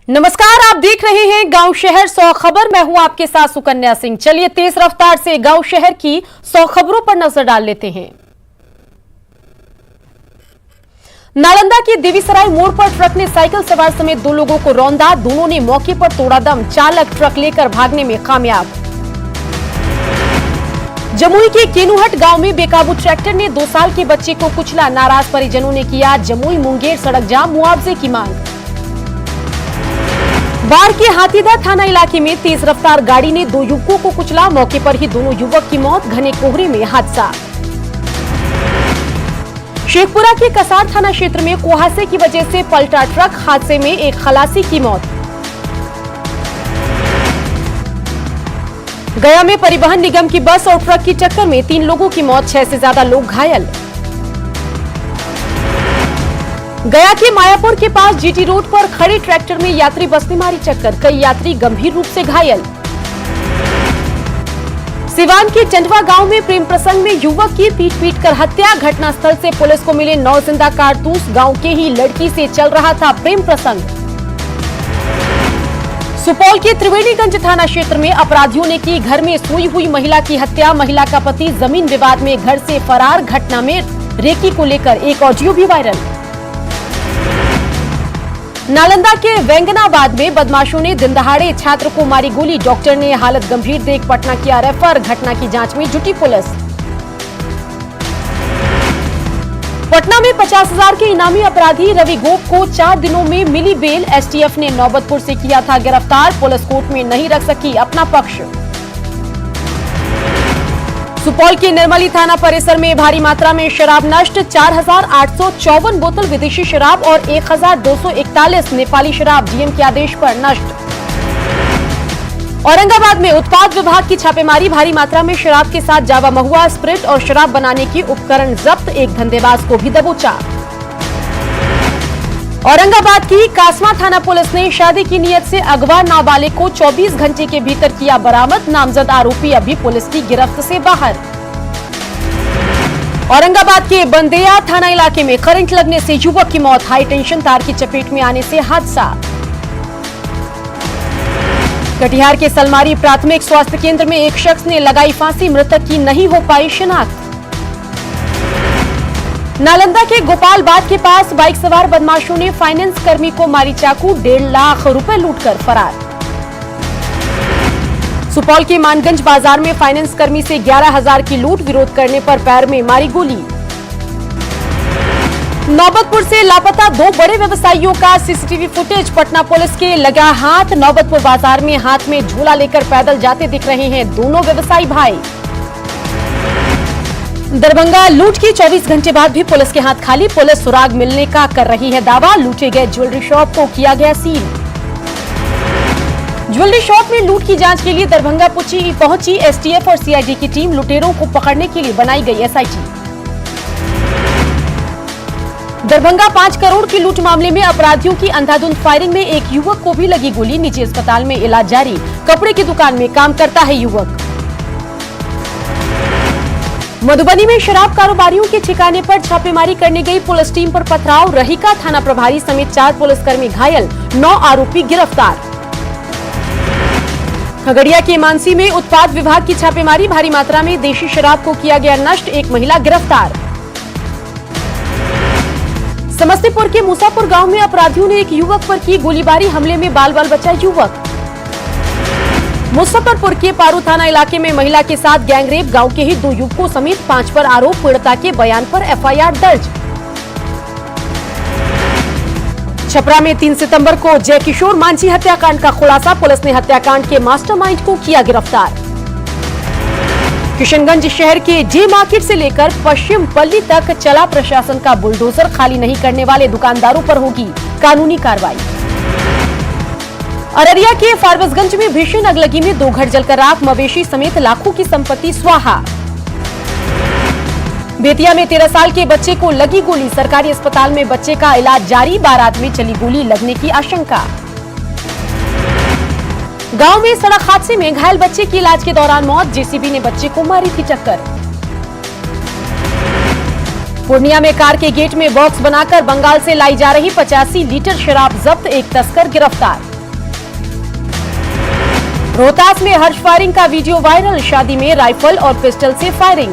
नमस्कार, आप देख रहे हैं गांव शहर 100 खबर। मैं हूं आपके साथ सुकन्या सिंह। चलिए तेज रफ्तार से गांव शहर की 100 खबरों पर नजर डाल लेते हैं। नालंदा के देवीसराय मोड़ पर ट्रक ने साइकिल सवार समेत 2 लोगों को रौंदा। दोनों ने मौके पर तोड़ा दम। चालक ट्रक लेकर भागने में कामयाब। जमुई के केनुहट गांव में बेकाबू ट्रैक्टर ने 2 साल के बच्चे को कुचला। नाराज परिजनों ने किया जमुई मुंगेर सड़क जाम, मुआवजे की मांग। बाढ़ के हाथीदह थाना इलाके में तेज रफ्तार गाड़ी ने 2 युवकों को कुचला। मौके पर ही दोनों युवक की मौत। घने कोहरे में हादसा। शेखपुरा के कसार थाना क्षेत्र में कुहासे की वजह से पलटा ट्रक। हादसे में एक खलासी की मौत। गया में परिवहन निगम की बस और ट्रक की टक्कर में 3 लोगों की मौत, 6 से ज्यादा लोग घायल। गया के मायापुर के पास जीटी रोड पर खड़े ट्रैक्टर में यात्री बस ने मारी टक्कर। कई यात्री गंभीर रूप से घायल। सिवान के चंदवा गांव में प्रेम प्रसंग में युवक की पीट कर हत्या। घटनास्थल से पुलिस को मिले 9 जिंदा कारतूस। गांव के ही लड़की से चल रहा था प्रेम प्रसंग। सुपौल के त्रिवेणीगंज थाना क्षेत्र में अपराधियों ने की घर में सोई हुई महिला की हत्या। महिला का पति जमीन विवाद में घर से फरार। घटना में रेकी को लेकर एक ऑडियो भी वायरल। नालंदा के वेंगनाबाद में बदमाशों ने दिन दहाड़े छात्र को मारी गोली। डॉक्टर ने हालत गंभीर देख पटना किया रेफर। घटना की जांच में जुटी पुलिस। पटना में 50,000 के इनामी अपराधी रवि गोप को 4 दिनों में मिली बेल। एसटीएफ ने नौबतपुर से किया था गिरफ्तार। पुलिस कोर्ट में नहीं रख सकी अपना पक्ष। सुपौल के निर्मली थाना परिसर में भारी मात्रा में शराब नष्ट। 4,854 बोतल विदेशी शराब और 1,241 नेपाली शराब डीएम के आदेश पर नष्ट। औरंगाबाद में उत्पाद विभाग की छापेमारी। भारी मात्रा में शराब के साथ जावा महुआ, स्प्रिट और शराब बनाने की उपकरण जब्त। एक धंधेबाज को भी दबोचा। औरंगाबाद की कासमा थाना पुलिस ने शादी की नियत से अगवा नाबालिग को 24 घंटे के भीतर किया बरामद। नामजद आरोपी अभी पुलिस की गिरफ्त से बाहर। औरंगाबाद के बंदेया थाना इलाके में करंट लगने से युवक की मौत। हाई टेंशन तार की चपेट में आने से हादसा। कटिहार के सलमारी प्राथमिक स्वास्थ्य केंद्र में एक शख्स ने लगाई फांसी। मृतक की नहीं हो पाई शिनाख्त। नालंदा के गोपालबाग के पास बाइक सवार बदमाशों ने फाइनेंस कर्मी को मारी चाकू। 1.5 लाख रुपए लूटकर फरार। सुपौल के मानगंज बाजार में फाइनेंस कर्मी से 11,000 की लूट। विरोध करने पर पैर में मारी गोली। नौबतपुर से लापता 2 बड़े व्यवसायियों का सीसीटीवी फुटेज। पटना पुलिस के लगा हाथ। नौबतपुर बाजार में हाथ में झोला लेकर पैदल जाते दिख रहे हैं दोनों व्यवसायी भाई। दरभंगा लूट की 24 घंटे बाद भी पुलिस के हाथ खाली। पुलिस सुराग मिलने का कर रही है दावा। लूटे गए ज्वेलरी शॉप को किया गया सील। ज्वेलरी शॉप में लूट की जांच के लिए दरभंगा पहुंची एसटीएफ और सीआईडी की टीम। लुटेरों को पकड़ने के लिए बनाई गई एसआईटी। दरभंगा 5 करोड़ की लूट मामले में अपराधियों की अंधाधुंध फायरिंग में एक युवक को भी लगी गोली। निजी अस्पताल में इलाज जारी। कपड़े की दुकान में काम करता है युवक। मधुबनी में शराब कारोबारियों के ठिकाने पर छापेमारी करने गई पुलिस टीम पर पथराव। रहीका थाना प्रभारी समेत 4 पुलिसकर्मी घायल। 9 आरोपी गिरफ्तार। खगड़िया के मानसी में उत्पाद विभाग की छापेमारी। भारी मात्रा में देशी शराब को किया गया नष्ट। एक महिला गिरफ्तार। समस्तीपुर के मूसापुर गांव में अपराधियों ने एक युवक पर की गोलीबारी। हमले में बाल बचा युवक। मुजफ्फरपुर के पारू थाना इलाके में महिला के साथ गैंगरेप। गांव के ही 2 युवकों समेत 5 पर आरोप। पीड़िता के बयान पर एफआईआर दर्ज। छपरा में 3 सितंबर को जय किशोर मांझी हत्याकांड का खुलासा। पुलिस ने हत्याकांड के मास्टरमाइंड को किया गिरफ्तार। किशनगंज शहर के जे मार्केट से लेकर पश्चिम पल्ली तक चला प्रशासन का बुलडोजर। खाली नहीं करने वाले दुकानदारों पर होगी कानूनी कार्रवाई। अररिया के फारबिसगंज में भीषण अगलगी में 2 घर जलकर राख। मवेशी समेत लाखों की संपत्ति स्वाहा। बेतिया में 13 साल के बच्चे को लगी गोली। सरकारी अस्पताल में बच्चे का इलाज जारी। बारात में चली गोली लगने की आशंका। गांव में सड़क हादसे में घायल बच्चे की इलाज के दौरान मौत। जेसीबी ने बच्चे को मारी थी टक्कर। पूर्णिया में कार के गेट में बॉक्स बनाकर बंगाल से लाई जा रही 85 लीटर शराब जब्त। एक तस्कर गिरफ्तार। रोहतास में हर्ष फायरिंग का वीडियो वायरल, शादी में राइफल और पिस्टल से फायरिंग।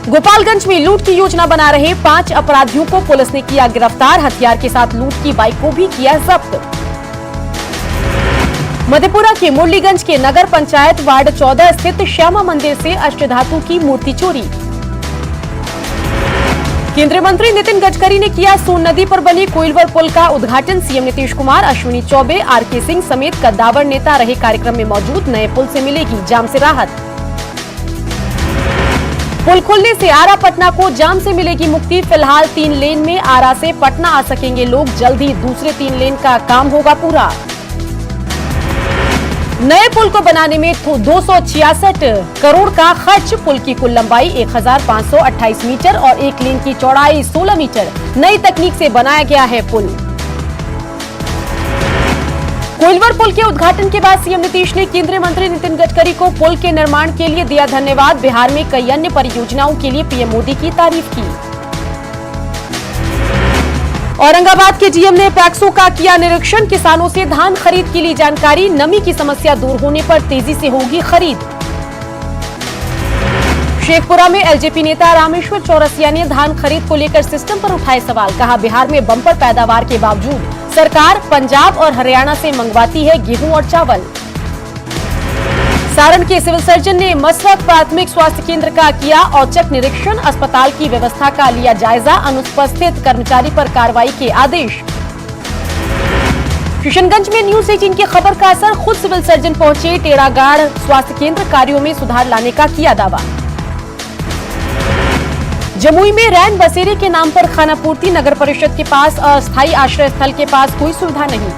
गोपालगंज में लूट की योजना बना रहे 5 अपराधियों को पुलिस ने किया गिरफ्तार, हथियार के साथ लूट की बाइक को भी किया जब्त। मधेपुरा के मुरलीगंज के नगर पंचायत वार्ड 14 स्थित श्यामा मंदिर से अष्टधातु की मूर्ति चोरी। केंद्रीय मंत्री नितिन गडकरी ने किया सोन नदी पर बने कोइलवर पुल का उद्घाटन, सीएम नीतीश कुमार, अश्विनी चौबे, आरके सिंह समेत कद्दावर नेता रहे कार्यक्रम में मौजूद। नए पुल से मिलेगी जाम से राहत। पुल खुलने से आरा पटना को जाम से मिलेगी मुक्ति, फिलहाल 3 लेन में आरा से पटना आ सकेंगे लोग, जल्द ही दूसरे 3 लेन का काम होगा पूरा। नए पुल को बनाने में 266 करोड़ का खर्च, पुल की कुल लंबाई 1528 मीटर और 1 लेन की चौड़ाई 16 मीटर। नई तकनीक से बनाया गया है पुल। कोइलवर पुल के उद्घाटन के बाद सीएम नीतीश ने केंद्रीय मंत्री नितिन गडकरी को पुल के निर्माण के लिए दिया धन्यवाद। बिहार में कई अन्य परियोजनाओं के लिए पीएम मोदी की तारीफ की। औरंगाबाद के डीएम ने पैक्सों का किया निरीक्षण, किसानों से धान खरीद की ली जानकारी, नमी की समस्या दूर होने पर तेजी से होगी खरीद। शेखपुरा में एलजेपी नेता रामेश्वर चौरसिया ने धान खरीद को लेकर सिस्टम पर उठाए सवाल, कहा बिहार में बम्पर पैदावार के बावजूद सरकार पंजाब और हरियाणा से मंगवाती है गेहूं और चावल। सारण के सिविल सर्जन ने मसरत प्राथमिक स्वास्थ्य केंद्र का किया औचक निरीक्षण, अस्पताल की व्यवस्था का लिया जायजा, अनुपस्थित कर्मचारी पर कार्रवाई के आदेश। किशनगंज में न्यूज 18 की खबर का असर, खुद सिविल सर्जन पहुंचे, टेढ़ागाड़ स्वास्थ्य केंद्र कार्यों में सुधार लाने का किया दावा। जमुई में रैन बसेरे के नाम पर खानापूर्ति, नगर परिषद के पास अस्थायी आश्रय स्थल के पास कोई सुविधा नहीं।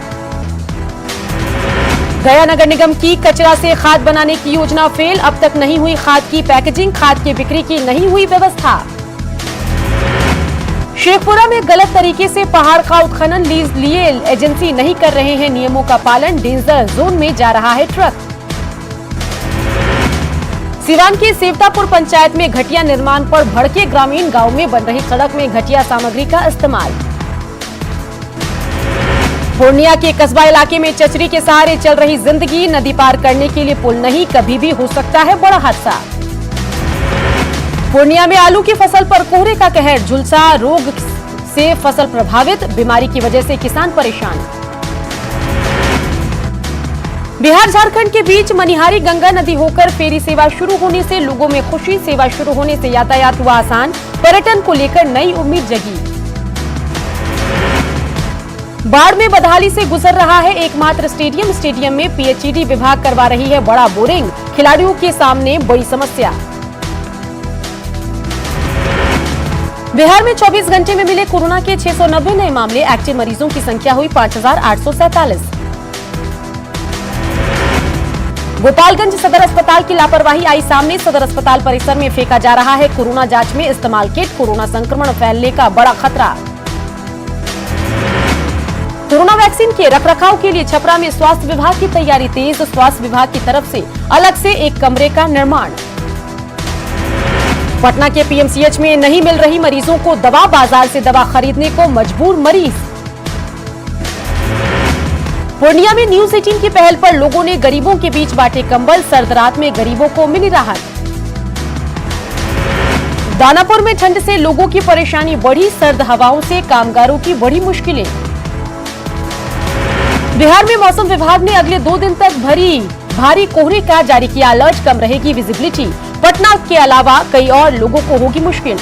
गया नगर निगम की कचरा से खाद बनाने की योजना फेल, अब तक नहीं हुई खाद की पैकेजिंग, खाद की बिक्री की नहीं हुई व्यवस्था। शेखपुरा में गलत तरीके से पहाड़ का उत्खनन, लीज लिए एजेंसी नहीं कर रहे हैं नियमों का पालन, डेंजर जोन में जा रहा है ट्रक। सिवान के सेवतापुर पंचायत में घटिया निर्माण पर भड़के ग्रामीण, गांव में बन रही सड़क में घटिया सामग्री का इस्तेमाल। पूर्णिया के कस्बा इलाके में चचरी के सहारे चल रही जिंदगी, नदी पार करने के लिए पुल नहीं, कभी भी हो सकता है बड़ा हादसा। पूर्णिया में आलू की फसल पर कोहरे का कहर, झुलसा रोग से फसल प्रभावित, बीमारी की वजह से किसान परेशान। बिहार झारखंड के बीच मनिहारी गंगा नदी होकर फेरी सेवा शुरू होने से लोगों में खुशी, सेवा शुरू होने से यातायात हुआ आसान, पर्यटन को लेकर नई उम्मीद जगी। बाढ़ में बदहाली से गुजर रहा है एकमात्र स्टेडियम, स्टेडियम में पीएचईडी विभाग करवा रही है बड़ा बोरिंग, खिलाड़ियों के सामने बड़ी समस्या। बिहार में 24 घंटे में मिले कोरोना के 690 नए मामले, एक्टिव मरीजों की संख्या हुई 5847। गोपालगंज सदर अस्पताल की लापरवाही आई सामने, सदर अस्पताल परिसर में फेंका जा रहा है कोरोना जांच में इस्तेमाल किट, कोरोना संक्रमण फैलने का बड़ा खतरा। कोरोना वैक्सीन के रखरखाव के लिए छपरा में स्वास्थ्य विभाग की तैयारी तेज, स्वास्थ्य विभाग की तरफ से अलग से एक कमरे का निर्माण। पटना के पीएमसीएच में नहीं मिल रही मरीजों को दवा, बाजार से दवा खरीदने को मजबूर मरीज। पूर्णिया में न्यूज 18 की पहल पर लोगों ने गरीबों के बीच बांटे कंबल, सर्द रात में गरीबों को मिली राहत। दानापुर में ठंड से लोगों की परेशानी बढ़ी, सर्द हवाओं से कामगारों की बढ़ी मुश्किलें। बिहार में मौसम विभाग ने अगले 2 दिन तक भारी कोहरे का जारी किया अलर्ट, कम रहेगी विजिबिलिटी, पटना के अलावा कई और लोगों को होगी मुश्किल।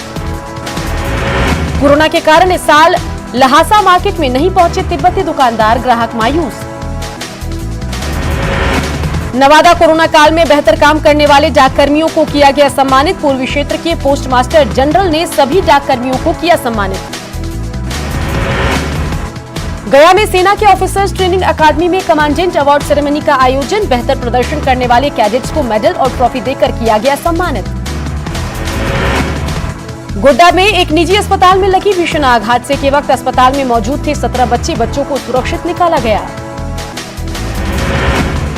कोरोना के कारण इस साल लहासा मार्केट में नहीं पहुंचे तिब्बती दुकानदार, ग्राहक मायूस। नवादा कोरोना काल में बेहतर काम करने वाले डाककर्मियों को किया गया सम्मानित, पूर्वी क्षेत्र के पोस्टमास्टर जनरल ने सभी डाककर्मियों को किया सम्मानित। गया में सेना के ऑफिसर्स ट्रेनिंग अकादमी में कमांडेंट अवार्ड सेरेमनी का आयोजन, बेहतर प्रदर्शन करने वाले कैडेट्स को मेडल और ट्रॉफी देकर किया गया सम्मानित। गोड्डा में एक निजी अस्पताल में लगी भीषण आग, हादसे के वक्त अस्पताल में मौजूद थे 17 बच्चों को सुरक्षित निकाला गया।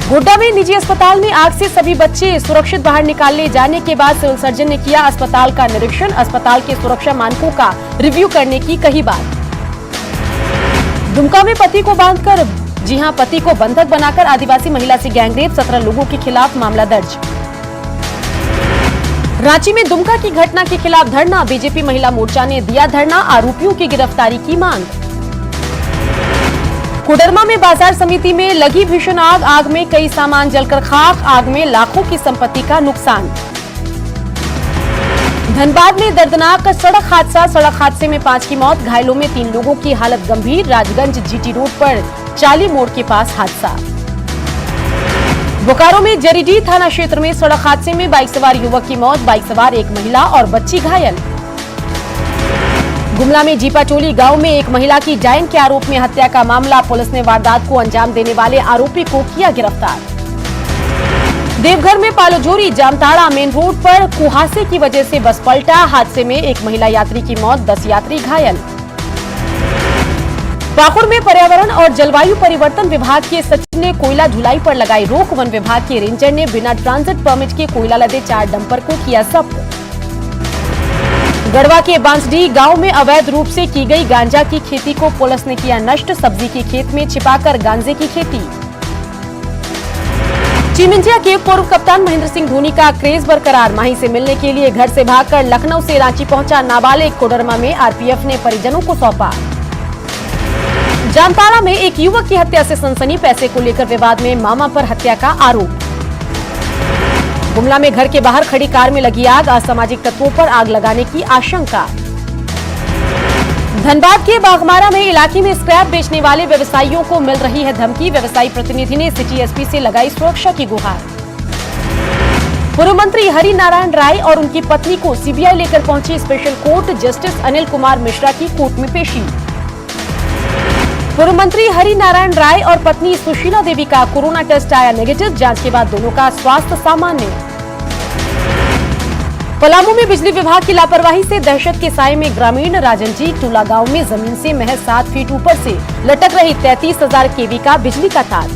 गोड्डा में निजी अस्पताल में आग से सभी बच्चे सुरक्षित बाहर निकाले जाने के बाद सिविल सर्जन ने किया अस्पताल का निरीक्षण, अस्पताल के सुरक्षा मानकों का रिव्यू करने की कही बात। दुमका में पति को बांधकर जी हां, पति को बंधक बनाकर आदिवासी महिला से गैंगरेप, 17 लोगों के खिलाफ मामला दर्ज। रांची में दुमका की घटना के खिलाफ धरना, बीजेपी महिला मोर्चा ने दिया धरना, आरोपियों की गिरफ्तारी की मांग। कोडरमा में बाजार समिति में लगी भीषण आग, आग में कई सामान जलकर खाक, आग में लाखों की संपत्ति का नुकसान। धनबाद में दर्दनाक सड़क हादसे में 5 की मौत, घायलों में 3 लोगों की हालत गंभीर, राजगंज जीटी रोड पर चाली मोड़ के पास हादसा। बोकारो में जरीडीह थाना क्षेत्र में सड़क हादसे में बाइक सवार युवक की मौत, बाइक सवार एक महिला और बच्ची घायल। गुमला में जीपाचोली गांव में एक महिला की डायन के आरोप में हत्या का मामला, पुलिस ने वारदात को अंजाम देने वाले आरोपी को किया गिरफ्तार। देवघर में पालोजोरी जामताड़ा मेन रोड पर कुहासे की वजह से बस पलटा, हादसे में एक महिला यात्री की मौत, 10 यात्री घायल। पाकुड़ में पर्यावरण और जलवायु परिवर्तन विभाग के सचिव ने कोयला ढुलाई पर लगाई रोक, वन विभाग के रेंजर ने बिना ट्रांजिट परमिट के कोयला लदे 4 डंपर को किया जब्त। गढ़वा के बांसडीह गांव में अवैध रूप से की गई गांजा की खेती को पुलिस ने किया नष्ट, सब्जी के खेत में छिपाकर गांजे की खेती। टीम इंडिया के पूर्व कप्तान महेंद्र सिंह धोनी का क्रेज बरकरार, माही से मिलने के लिए घर से भागकर लखनऊ से रांची पहुंचा नाबालिग, कोडरमा में आरपीएफ ने परिजनों को सौंपा। जामताड़ा में एक युवक की हत्या से सनसनी, पैसे को लेकर विवाद में मामा पर हत्या का आरोप। गुमला में घर के बाहर खड़ी कार में लगी आग, असामाजिक तत्वों पर आग लगाने की आशंका। धनबाद के बाघमारा में इलाके में स्क्रैप बेचने वाले व्यवसायियों को मिल रही है धमकी, व्यवसायी प्रतिनिधि ने सिटी एसपी से लगाई सुरक्षा की गुहार। पूर्व मंत्री हरि नारायण राय और उनकी पत्नी को सीबीआई लेकर पहुंची special court, justice Anil Kumar Mishra की कोर्ट में पेशी। पूर्व मंत्री हरि नारायण राय और पत्नी सुशीला देवी का कोरोना टेस्ट आया नेगेटिव, जांच के बाद दोनों का स्वास्थ्य सामान्य। पलामू में बिजली विभाग की लापरवाही से दहशत के साए में ग्रामीण, राजनजी टूला गांव में जमीन से महज 7 फीट ऊपर से लटक रही 33,000 केवी का बिजली का तार।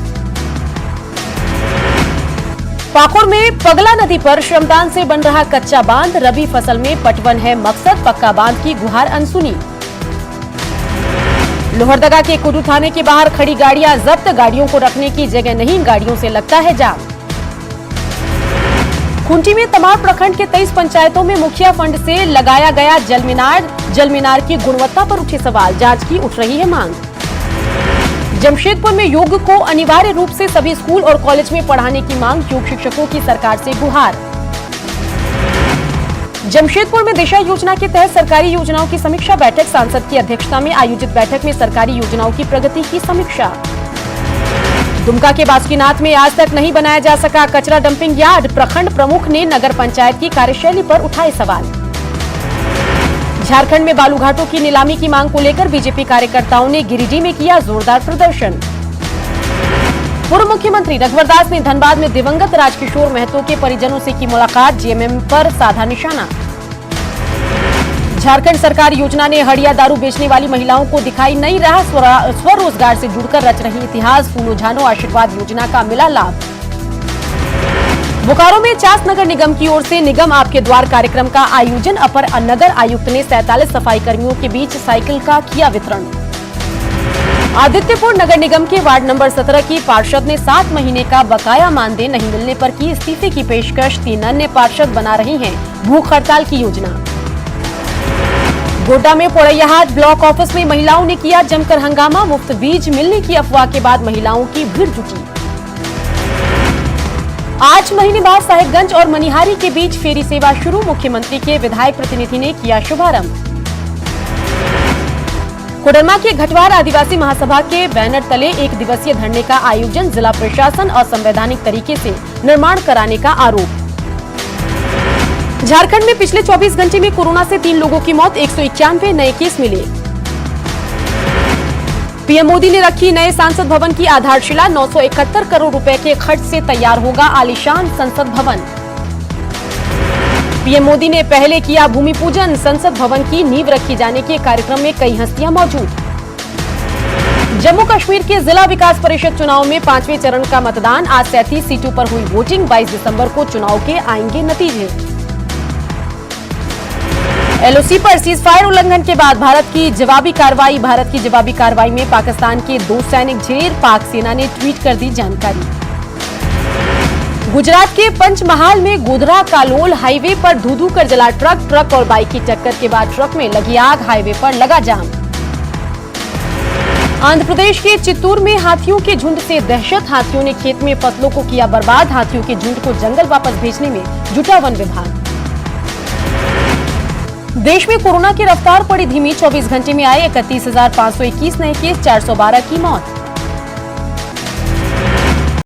पाकुड़ में पगला नदी पर श्रमदान से बन रहा कच्चा बांध, रबी फसल में पटवन है मकसद, पक्का बांध की गुहार अनसुनी। लोहरदगा के कुडू थाने के बाहर खड़ी गाड़ियां जब्त, गाड़ियों को रखने की जगह नहीं, गाड़ियों से लगता है जाम। खूंटी में तमाड़ प्रखंड के 23 पंचायतों में मुखिया फंड से लगाया गया जलमीनार की गुणवत्ता पर उठे सवाल, जांच की उठ रही है मांग। जमशेदपुर में योग को अनिवार्य रूप से सभी स्कूल और कॉलेज में पढ़ाने की मांग, योग शिक्षकों की सरकार से गुहार। जमशेदपुर में दिशा योजना के तहत सरकारी योजनाओं की समीक्षा बैठक, सांसद की अध्यक्षता में आयोजित बैठक में सरकारी योजनाओं की प्रगति की समीक्षा। दुमका के बासुकीनाथ में आज तक नहीं बनाया जा सका कचरा डंपिंग यार्ड, प्रखंड प्रमुख ने नगर पंचायत की कार्यशैली पर उठाए सवाल। झारखंड में बालू घाटों की नीलामी की मांग को लेकर बीजेपी कार्यकर्ताओं ने गिरिडीह में किया जोरदार प्रदर्शन। पूर्व मुख्यमंत्री रघुवर दास ने धनबाद में दिवंगत राजकिशोर महतो के परिजनों से की मुलाकात, जीएमएम पर साधा निशाना। झारखंड सरकार योजना ने हड़िया दारू बेचने वाली महिलाओं को दिखाई नहीं रहा स्वरोजगार से जुड़कर रच रही इतिहास, फूलो झानो आशीर्वाद योजना का मिला लाभ। बोकारो में चास नगर निगम की ओर से निगम आपके द्वार कार्यक्रम का आयोजन, अपर नगर आयुक्त ने 47 सफाई कर्मियों के बीच साइकिल का किया वितरण। आदित्यपुर नगर निगम के वार्ड नंबर 17 की पार्षद ने 7 महीने का बकाया मानदेय नहीं मिलने पर की इस्तीफे की पेशकश, 3 अन्य पार्षद बना रही हैं भूख हड़ताल की योजना। गोड्डा में पोड़ैयाहाट ब्लॉक ऑफिस में महिलाओं ने किया जमकर हंगामा, मुफ्त बीज मिलने की अफवाह के बाद महिलाओं की भीड़ जुटी। 8 महीने बाद साहिबगंज और मनिहारी के बीच फेरी सेवा शुरू, मुख्यमंत्री के विधायक प्रतिनिधि ने किया शुभारंभ। कोडरमा के घटवार आदिवासी महासभा के बैनर तले 1 दिवसीय धरने का आयोजन, जिला प्रशासन असंवैधानिक तरीके से निर्माण कराने का आरोप। झारखंड में पिछले 24 घंटे में कोरोना से 3 लोगों की मौत, 191 नए केस मिले। पीएम मोदी ने रखी नए संसद भवन की आधारशिला, 971 करोड़ रुपए के खर्च से तैयार होगा आलीशान संसद भवन। पीएम मोदी ने पहले किया भूमि पूजन, संसद भवन की नींव रखी जाने के कार्यक्रम में कई हस्तियां मौजूद। जम्मू कश्मीर के जिला विकास परिषद चुनाव में 5वें चरण का मतदान, आज 37 सीटों पर हुई वोटिंग, 22 दिसंबर को चुनाव के आएंगे नतीजे। एलओसी पर सीजफायर उल्लंघन के बाद भारत की जवाबी कार्रवाई में पाकिस्तान के 2 सैनिक ढेर, पाक सेना ने ट्वीट कर दी जानकारी। गुजरात के पंचमहाल में गोधरा कालोल हाईवे पर धू कर जला ट्रक और बाइक की टक्कर के बाद ट्रक में लगी आग, हाईवे पर लगा जाम। आंध्र प्रदेश के चित्तूर में हाथियों के झुंड से दहशत, हाथियों ने खेत में फसलों को किया बर्बाद, हाथियों के झुंड को जंगल वापस भेजने में जुटा वन विभाग। देश में कोरोना की रफ्तार पड़ी धीमी, 24 घंटे में आए 31,521 नए केस, 412 की मौत।